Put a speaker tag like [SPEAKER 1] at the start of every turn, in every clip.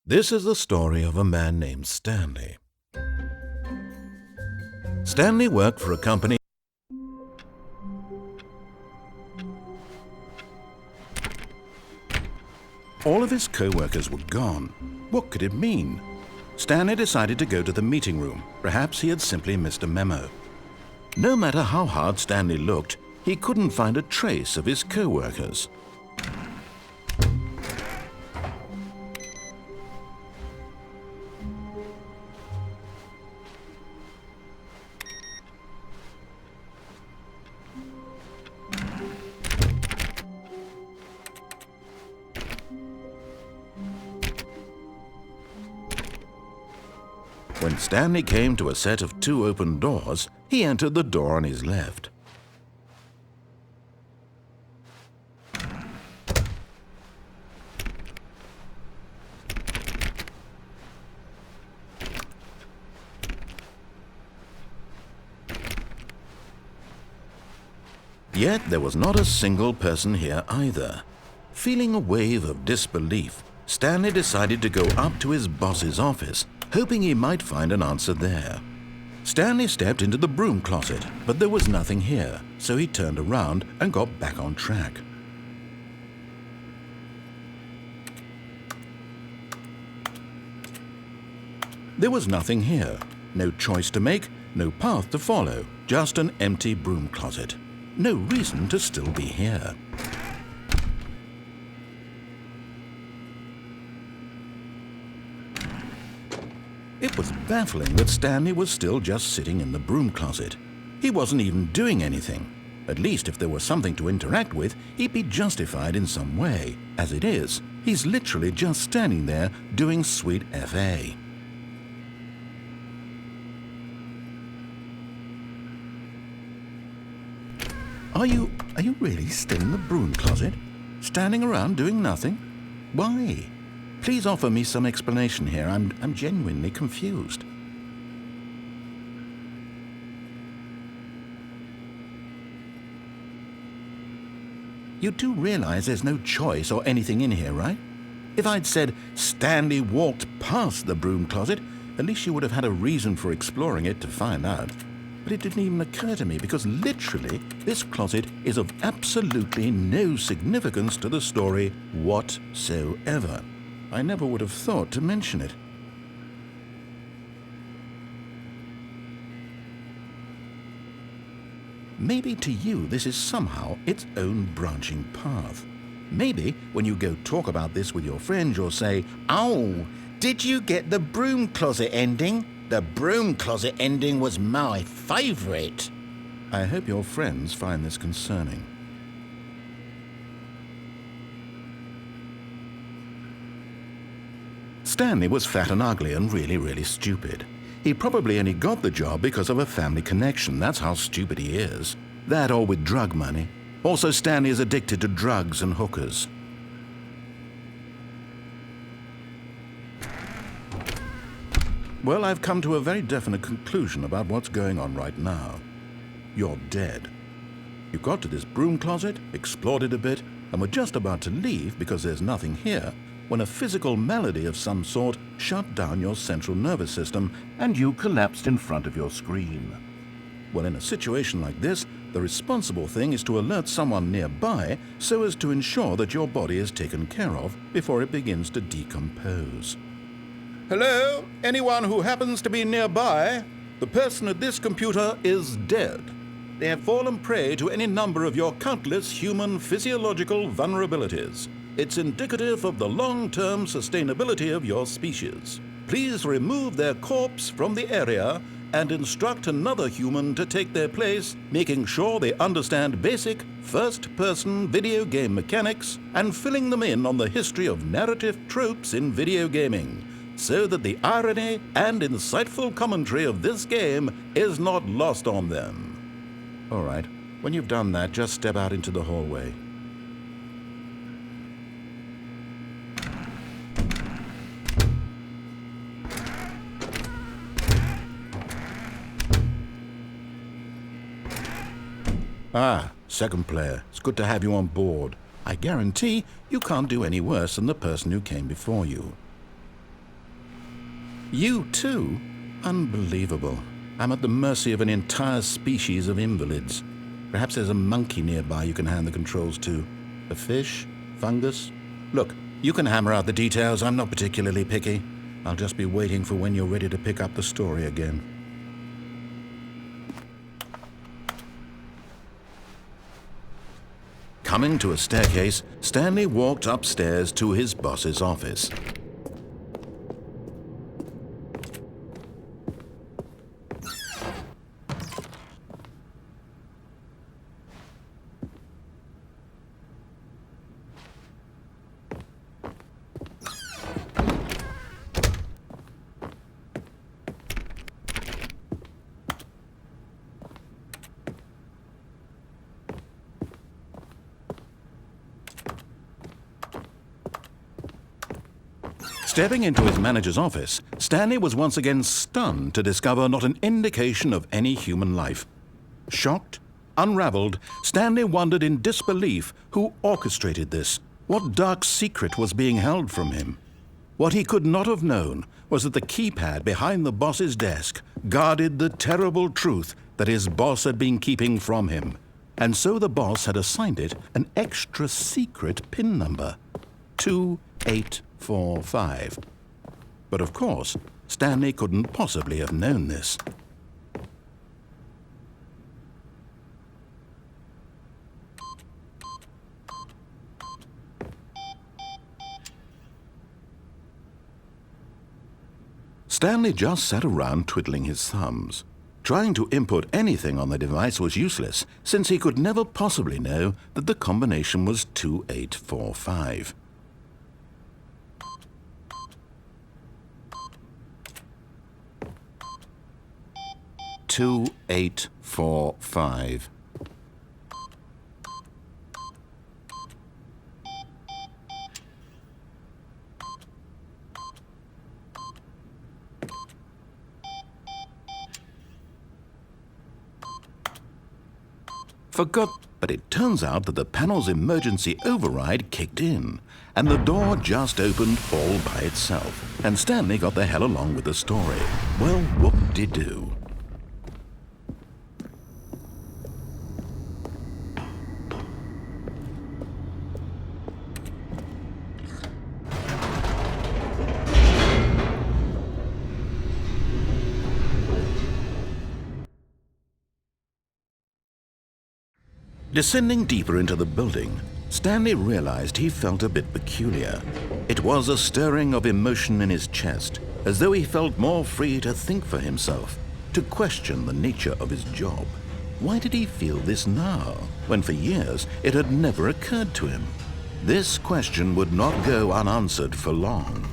[SPEAKER 1] This is the story of a man named Stanley. Stanley worked for a company. All of his co-workers were gone. What could it mean? Stanley decided to go to the meeting room. Perhaps he had simply missed a memo. No matter how hard Stanley looked, he couldn't find a trace of his co-workers. When Stanley came to a set of 2 open doors, he entered the door on his left. Yet there was not a single person here either. Feeling a wave of disbelief, Stanley decided to go up to his boss's office, hoping he might find an answer there. Stanley stepped into the broom closet, but there was nothing here, so he turned around and got back on track. There was nothing here. No choice to make, no path to follow, just an empty broom closet. No reason to still be here. It was baffling that Stanley was still just sitting in the broom closet. He wasn't even doing anything. At least if there was something to interact with, he'd be justified in some way. As it is, he's literally just standing there doing sweet FA. Are you really still in the broom closet? Standing around doing nothing? Why? Please offer me some explanation here. I'm genuinely confused. You do realize there's no choice or anything in here, right? If I'd said Stanley walked past the broom closet, at least you would have had a reason for exploring it to find out. But it didn't even occur to me because literally this closet is of absolutely no significance to the story whatsoever. I never would have thought to mention it. Maybe to you this is somehow its own branching path. Maybe when you go talk about this with your friends you'll say, "Oh, did you get the broom closet ending? The broom closet ending was my favorite." I hope your friends find this concerning. Stanley was fat and ugly and really stupid. He probably only got the job because of a family connection. That's how stupid he is. That or with drug money. Also, Stanley is addicted to drugs and hookers. Well, I've come to a very definite conclusion about what's going on right now. You're dead. You got to this broom closet, explored it a bit, and were just about to leave because there's nothing here, when a physical malady of some sort shut down your central nervous system and you collapsed in front of your screen. Well, in a situation like this, the responsible thing is to alert someone nearby so as to ensure that your body is taken care of before it begins to decompose. Hello? Anyone who happens to be nearby? The person at this computer is dead. They have fallen prey to any number of your countless human physiological vulnerabilities. It's indicative of the long-term sustainability of your species. Please remove their corpse from the area and instruct another human to take their place, making sure they understand basic first-person video game mechanics and filling them in on the history of narrative tropes in video gaming, so that the irony and insightful commentary of this game is not lost on them. All right, when you've done that, just step out into the hallway. Ah, second player. It's good to have you on board. I guarantee you can't do any worse than the person who came before you. You too? Unbelievable. I'm at the mercy of an entire species of invalids. Perhaps there's a monkey nearby you can hand the controls to. A fish? Fungus? Look, you can hammer out the details. I'm not particularly picky. I'll just be waiting for when you're ready to pick up the story again. Coming to a staircase, Stanley walked upstairs to his boss's office. Stepping into his manager's office, Stanley was once again stunned to discover not an indication of any human life. Shocked, unraveled, Stanley wondered in disbelief who orchestrated this. What dark secret was being held from him? What he could not have known was that the keypad behind the boss's desk guarded the terrible truth that his boss had been keeping from him. And so the boss had assigned it an extra secret PIN number, 2845. But of course, Stanley couldn't possibly have known this. Stanley just sat around twiddling his thumbs. Trying to input anything on the device was useless, since he could never possibly know that the combination was 2845. Two, 8, 4, 5. Forgot, but it turns out that the panel's emergency override kicked in, and the door just opened all by itself, and Stanley got the hell along with the story. Well, whoop-de-doo. Descending deeper into the building, Stanley realized he felt a bit peculiar. It was a stirring of emotion in his chest, as though he felt more free to think for himself, to question the nature of his job. Why did he feel this now, when for years it had never occurred to him? This question would not go unanswered for long.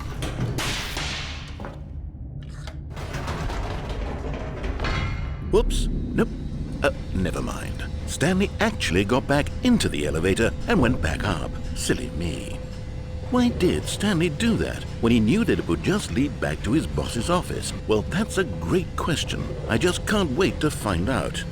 [SPEAKER 1] Whoops, nope, never mind. Stanley actually got back into the elevator and went back up. Silly me. Why did Stanley do that when he knew that it would just lead back to his boss's office? Well, that's a great question. I just can't wait to find out.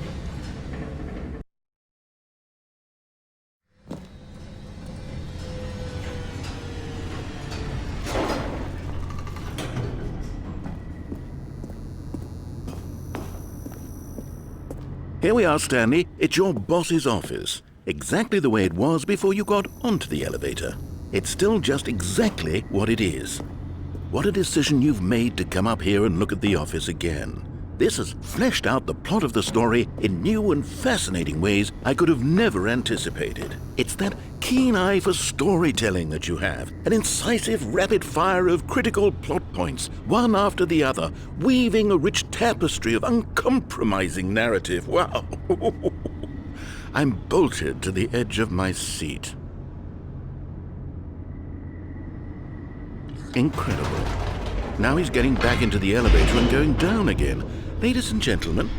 [SPEAKER 1] Here we are, Stanley. It's your boss's office. Exactly the way it was before you got onto the elevator. It's still just exactly what it is. What a decision you've made to come up here and look at the office again. This has fleshed out the plot of the story in new and fascinating ways I could have never anticipated. It's that keen eye for storytelling that you have, an incisive rapid fire of critical plot points, one after the other, weaving a rich tapestry of uncompromising narrative. Wow! I'm bolted to the edge of my seat. Incredible. Now he's getting back into the elevator and going down again. Ladies and gentlemen,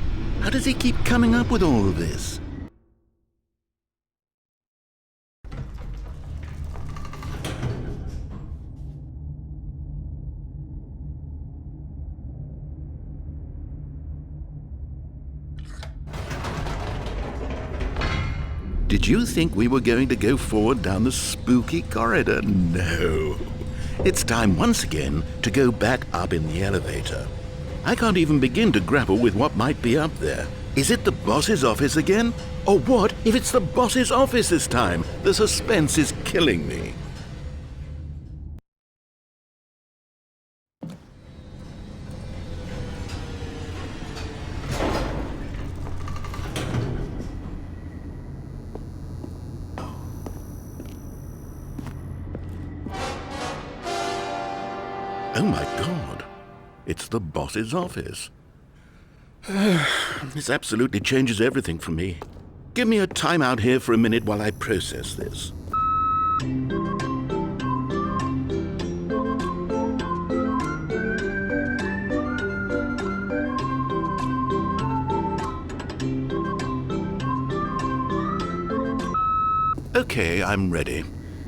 [SPEAKER 1] how does he keep coming up with all of this? Did you think we were going to go forward down the spooky corridor? No. It's time once again to go back up in the elevator. I can't even begin to grapple with what might be up there. Is it the boss's office again? Or what if it's the boss's office this time? The suspense is killing me. Oh my God, it's the boss's office. This absolutely changes everything for me. Give me a timeout here for a minute while I process this. Okay, I'm ready.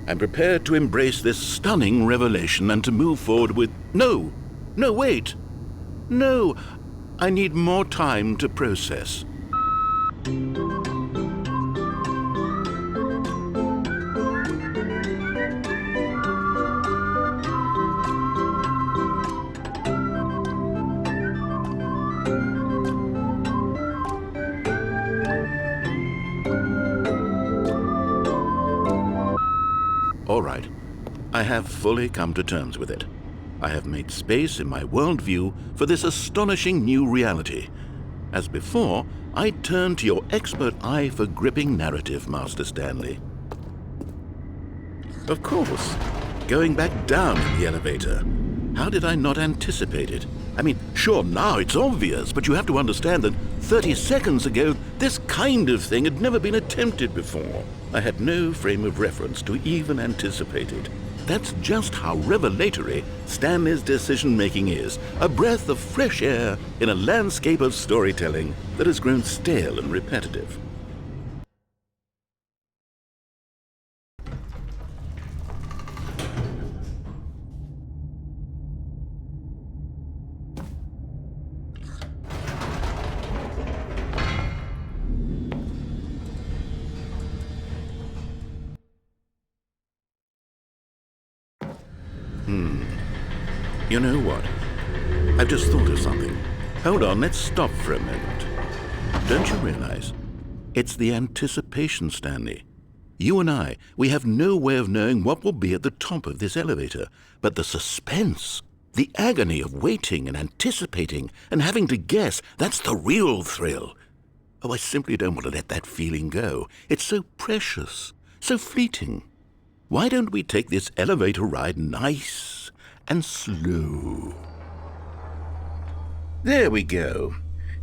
[SPEAKER 1] I'm prepared to embrace this stunning revelation and to move forward with... No, wait. No, I need more time to process. All right, I have fully come to terms with it. I have made space in my worldview for this astonishing new reality. As before, I turn to your expert eye for gripping narrative, Master Stanley. Of course, going back down in the elevator. How did I not anticipate it? I mean, sure, now it's obvious, but you have to understand that 30 seconds ago, this kind of thing had never been attempted before. I had no frame of reference to even anticipate it. That's just how revelatory Stanley's decision-making is, a breath of fresh air in a landscape of storytelling that has grown stale and repetitive. You know what? I've just thought of something. Hold on, let's stop for a moment. Don't you realize? It's the anticipation, Stanley. You and I, we have no way of knowing what will be at the top of this elevator. But the suspense, the agony of waiting and anticipating and having to guess, that's the real thrill. Oh, I simply don't want to let that feeling go. It's so precious, so fleeting. Why don't we take this elevator ride nice and slow? There we go.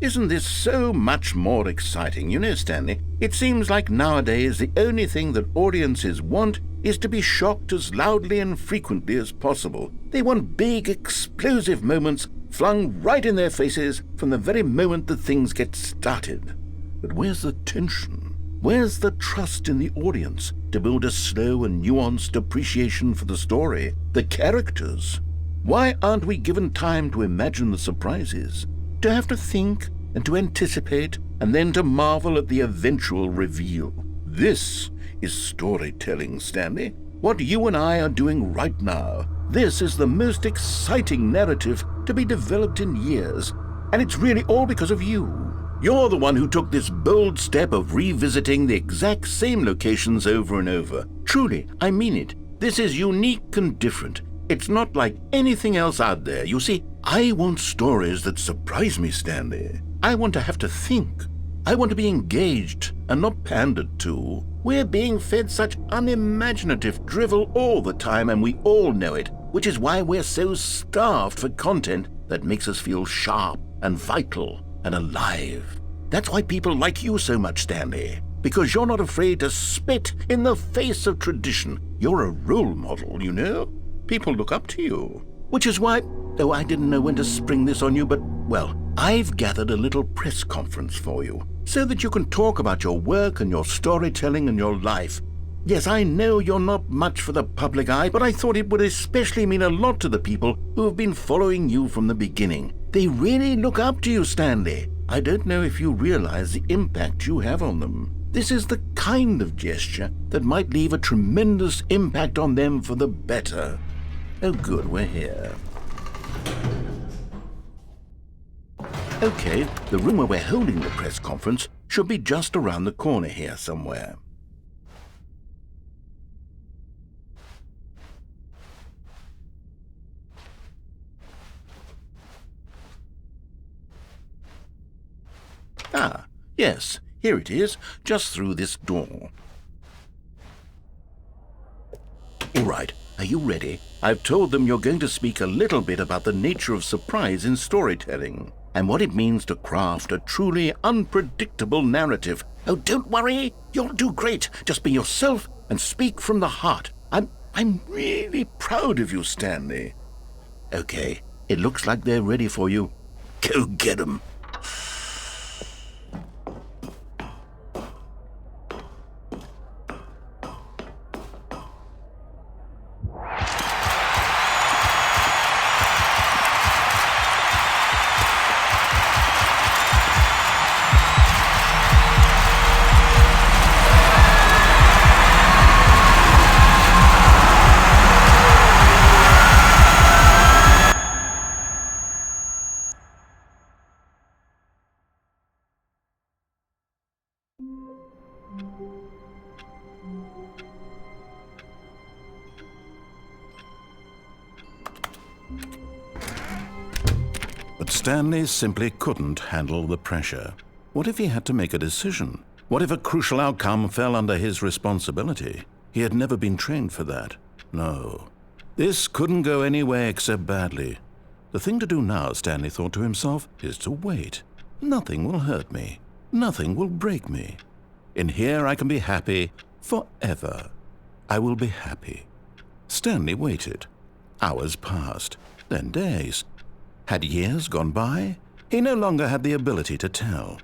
[SPEAKER 1] Isn't this so much more exciting? You know, Stanley, it seems like nowadays the only thing that audiences want is to be shocked as loudly and frequently as possible. They want big, explosive moments flung right in their faces from the very moment that things get started. But where's the tension? Where's the trust in the audience to build a slow and nuanced appreciation for the story, the characters? Why aren't we given time to imagine the surprises, to have to think and to anticipate, and then to marvel at the eventual reveal? This is storytelling, Stanley. What you and I are doing right now. This is the most exciting narrative to be developed in years, and it's really all because of you. You're the one who took this bold step of revisiting the exact same locations over and over. Truly, I mean it. This is unique and different. It's not like anything else out there. You see, I want stories that surprise me, Stanley. I want to have to think. I want to be engaged and not pandered to. We're being fed such unimaginative drivel all the time, and we all know it, which is why we're so starved for content that makes us feel sharp and vital and alive. That's why people like you so much, Stanley, because you're not afraid to spit in the face of tradition. You're a role model, you know? People look up to you. Which is why, oh, I didn't know when to spring this on you, but, well, I've gathered a little press conference for you so that you can talk about your work and your storytelling and your life. Yes, I know you're not much for the public eye, but I thought it would especially mean a lot to the people who have been following you from the beginning. They really look up to you, Stanley. I don't know if you realize the impact you have on them. This is the kind of gesture that might leave a tremendous impact on them for the better. Oh good, we're here. Okay, the room where we're holding the press conference should be just around the corner here somewhere. Ah, yes, here it is, just through this door. All right, are you ready? I've told them you're going to speak a little bit about the nature of surprise in storytelling and what it means to craft a truly unpredictable narrative. Oh, don't worry, you'll do great. Just be yourself and speak from the heart. I'm really proud of you, Stanley. Okay, it looks like they're ready for you. Go get 'em. But Stanley simply couldn't handle the pressure. What if he had to make a decision? What if a crucial outcome fell under his responsibility? He had never been trained for that. No. This couldn't go any way except badly. The thing to do now, Stanley thought to himself, is to wait. Nothing will hurt me. Nothing will break me. In here I can be happy forever. I will be happy. Stanley waited. Hours passed, then days. Had years gone by? He no longer had the ability to tell.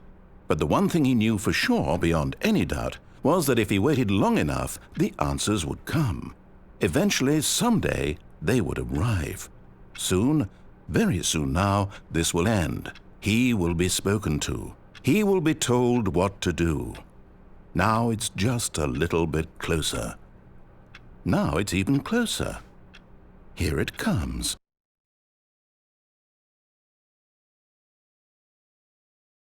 [SPEAKER 1] But the one thing he knew for sure, beyond any doubt, was that if he waited long enough, the answers would come. Eventually, someday, they would arrive. Soon, very soon now, this will end. He will be spoken to. He will be told what to do. Now it's just a little bit closer. Now it's even closer. Here it comes.